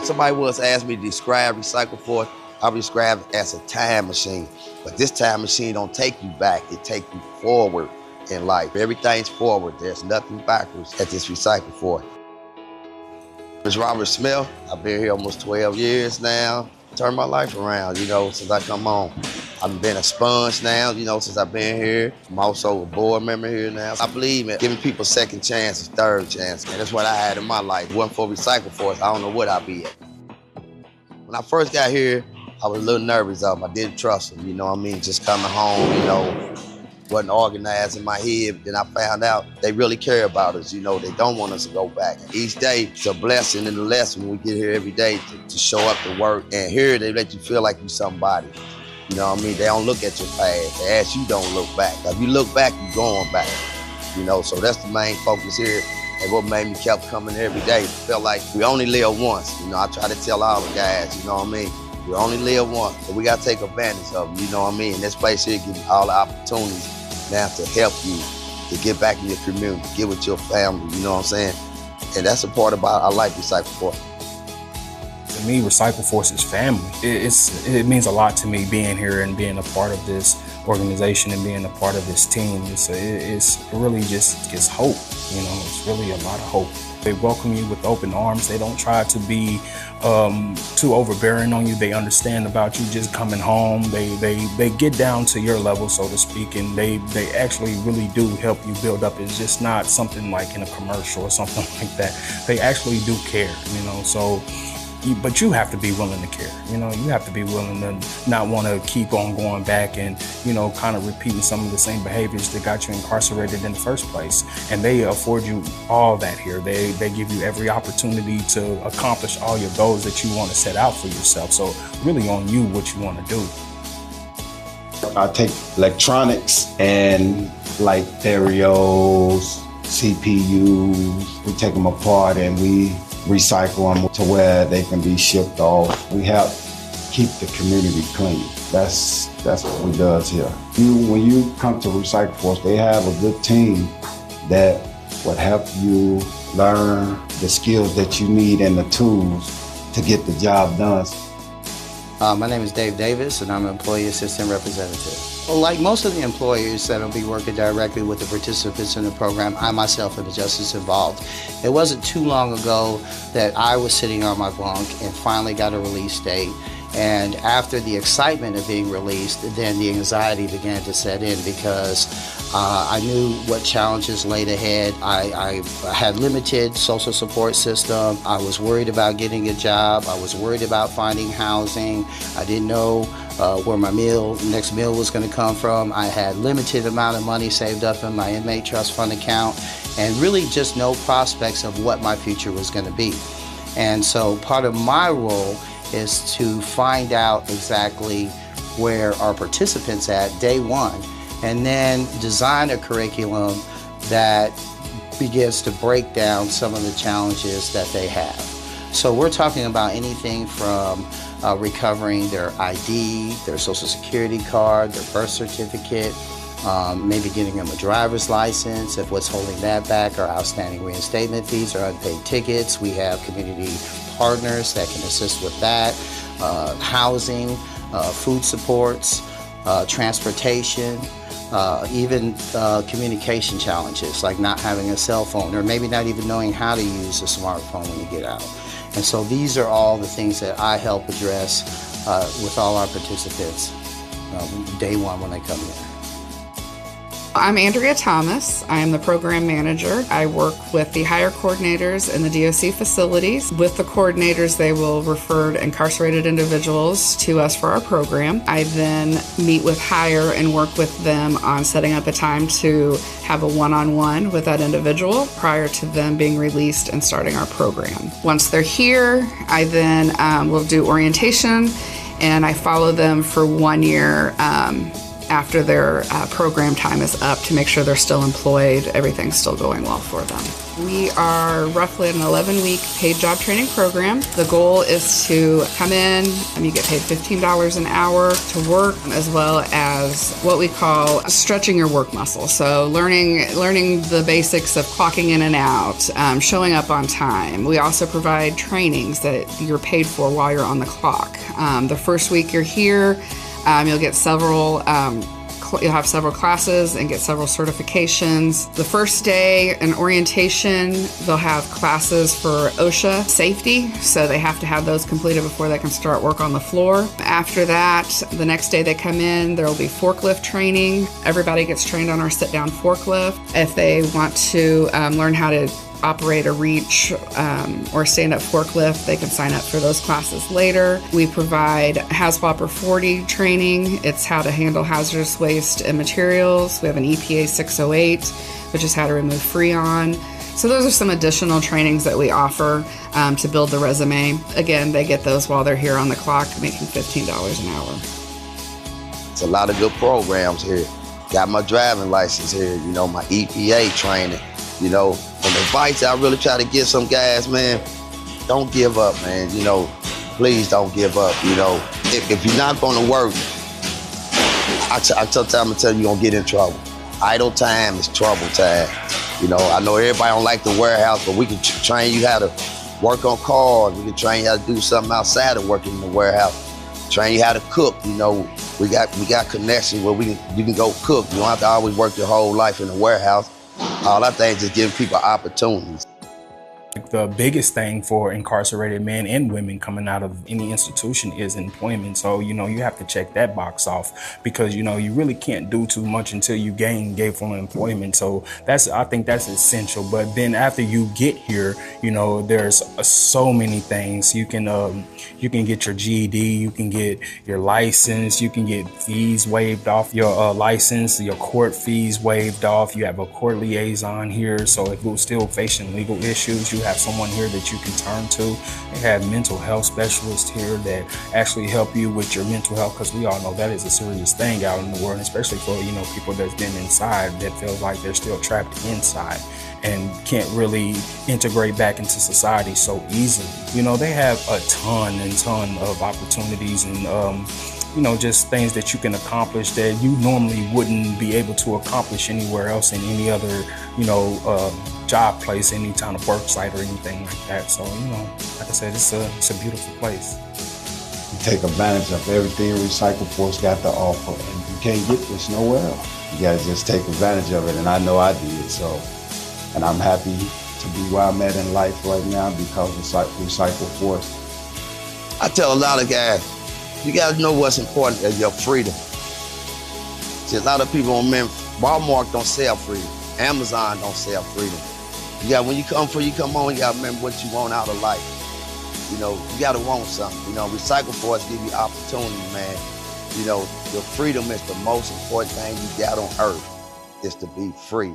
Somebody once asked me to describe Recycle Force. I describe it as a time machine. But this time machine don't take you back, it takes you forward in life. Everything's forward, there's nothing backwards at this Recycle Force. It's Robert Smith. I've been here almost 12 years now. Turned my life around, since I come home. I've been a sponge now, since I've been here. I'm also a board member here now. I believe in giving people second chances, third chance, and that's what I had in my life. If it wasn't for Recycle Force, I don't know what I'd be at. When I first got here, I was a little nervous of them. I didn't trust them, just coming home, wasn't organized in my head. Then I found out they really care about us, they don't want us to go back. Each day, it's a blessing and a lesson when we get here every day to show up to work. And here, they let you feel like you're somebody. They don't look at your past. They ask you don't look back. If you look back, you're going back. So that's the main focus here. And what made me kept coming every day. Felt like we only live once. I try to tell all the guys, we only live once, so we gotta take advantage of them, And this place here gives you all the opportunities now to help you to get back in your community, get with your family, And that's a part about I like Recycle Force. To me, Recycle Force is family. It means a lot to me being here and being a part of this organization and being a part of this team. It really just gives hope, It's really a lot of hope. They welcome you with open arms. They don't try to be too overbearing on you. They understand about you just coming home. They get down to your level, so to speak, and they actually really do help you build up. It's just not something like in a commercial or something like that. They actually do care, but you have to be willing to care. You have to be willing to not want to keep on going back and, kind of repeating some of the same behaviors that got you incarcerated in the first place. And they afford you all that here. They give you every opportunity to accomplish all your goals that you want to set out for yourself. So really on you what you want to do. I take electronics and like stereos, CPUs, we take them apart and we recycle them to where they can be shipped off. We help keep the community clean. That's what we does here. When you come to Recycle Force, they have a good team that would help you learn the skills that you need and the tools to get the job done. My name is Dave Davis, and I'm an Employee Assistant Representative. Well, like most of the employers that will be working directly with the participants in the program, I myself am just involved. It wasn't too long ago that I was sitting on my bunk and finally got a release date. And after the excitement of being released, then the anxiety began to set in because I knew what challenges laid ahead. I had limited social support system. I was worried about getting a job. I was worried about finding housing. I didn't know where my next meal was going to come from. I had limited amount of money saved up in my inmate trust fund account and really just no prospects of what my future was going to be. And so part of my role is to find out exactly where our participants at day one and then design a curriculum that begins to break down some of the challenges that they have. So we're talking about anything from recovering their ID, their social security card, their birth certificate, maybe getting them a driver's license if what's holding that back are outstanding reinstatement fees or unpaid tickets. We have community partners that can assist with that, housing, food supports, transportation, even communication challenges like not having a cell phone or maybe not even knowing how to use a smartphone when you get out. And so these are all the things that I help address with all our participants day one when they come in. I'm Andrea Thomas. I am the program manager. I work with the hire coordinators in the DOC facilities. With the coordinators, they will refer incarcerated individuals to us for our program. I then meet with hire and work with them on setting up a time to have a one-on-one with that individual prior to them being released and starting our program. Once they're here, I then will do orientation and I follow them for 1 year after their program time is up to make sure they're still employed, everything's still going well for them. We are roughly an 11-week paid job training program. The goal is to come in and you get paid $15 an hour to work, as well as what we call stretching your work muscle. So learning the basics of clocking in and out, showing up on time. We also provide trainings that you're paid for while you're on the clock. The first week you're here, you'll get you'll have several classes and get several certifications. The first day in orientation, they'll have classes for OSHA safety, so they have to have those completed before they can start work on the floor. After that, the next day they come in, there will be forklift training. Everybody gets trained on our sit-down forklift. If they want to learn how to operate a reach or stand-up forklift, they can sign up for those classes later. We provide HAZWOPER 40 training. It's how to handle hazardous waste and materials. We have an EPA 608, which is how to remove Freon. So those are some additional trainings that we offer to build the resume. Again, they get those while they're here on the clock, making $15 an hour. It's a lot of good programs here. Got my driving license here, my EPA training, And the advice I really try to give some guys, man, don't give up, man. Please don't give up. If you're not going to work, I tell you, you're going to get in trouble. Idle time is trouble time. I know everybody don't like the warehouse, but we can train you how to work on cars. We can train you how to do something outside of working in the warehouse. Train you how to cook. We got connections where you can go cook. You don't have to always work your whole life in the warehouse. All I think is just giving people opportunities. The biggest thing for incarcerated men and women coming out of any institution is employment. So, you have to check that box off because, you really can't do too much until you gain gainful employment. So I think that's essential. But then after you get here, there's so many things. You can get your GED, you can get your license, you can get fees waived off your license, your court fees waived off. You have a court liaison here. So if you're still facing legal issues, you have someone here that you can turn to. They have mental health specialists here that actually help you with your mental health, because we all know that is a serious thing out in the world, especially for people that's been inside that feels like they're still trapped inside and can't really integrate back into society so easily. They have a ton of opportunities and just things that you can accomplish that you normally wouldn't be able to accomplish anywhere else in any other, job place, any kind of work site or anything like that. So, like I said, it's a beautiful place. You take advantage of everything Recycle Force got to offer, and you can't get this nowhere else. You gotta just take advantage of it, and I know I did. So, and I'm happy to be where I'm at in life right now because of Recycle Force. I tell a lot of guys, you gotta know what's important is your freedom. See, a lot of people Walmart don't sell freedom. Amazon don't sell freedom. When you come for, you come on, you gotta remember what you want out of life. You gotta want something. Recycle Force give you opportunity, man. Your freedom is the most important thing you got on earth, is to be free.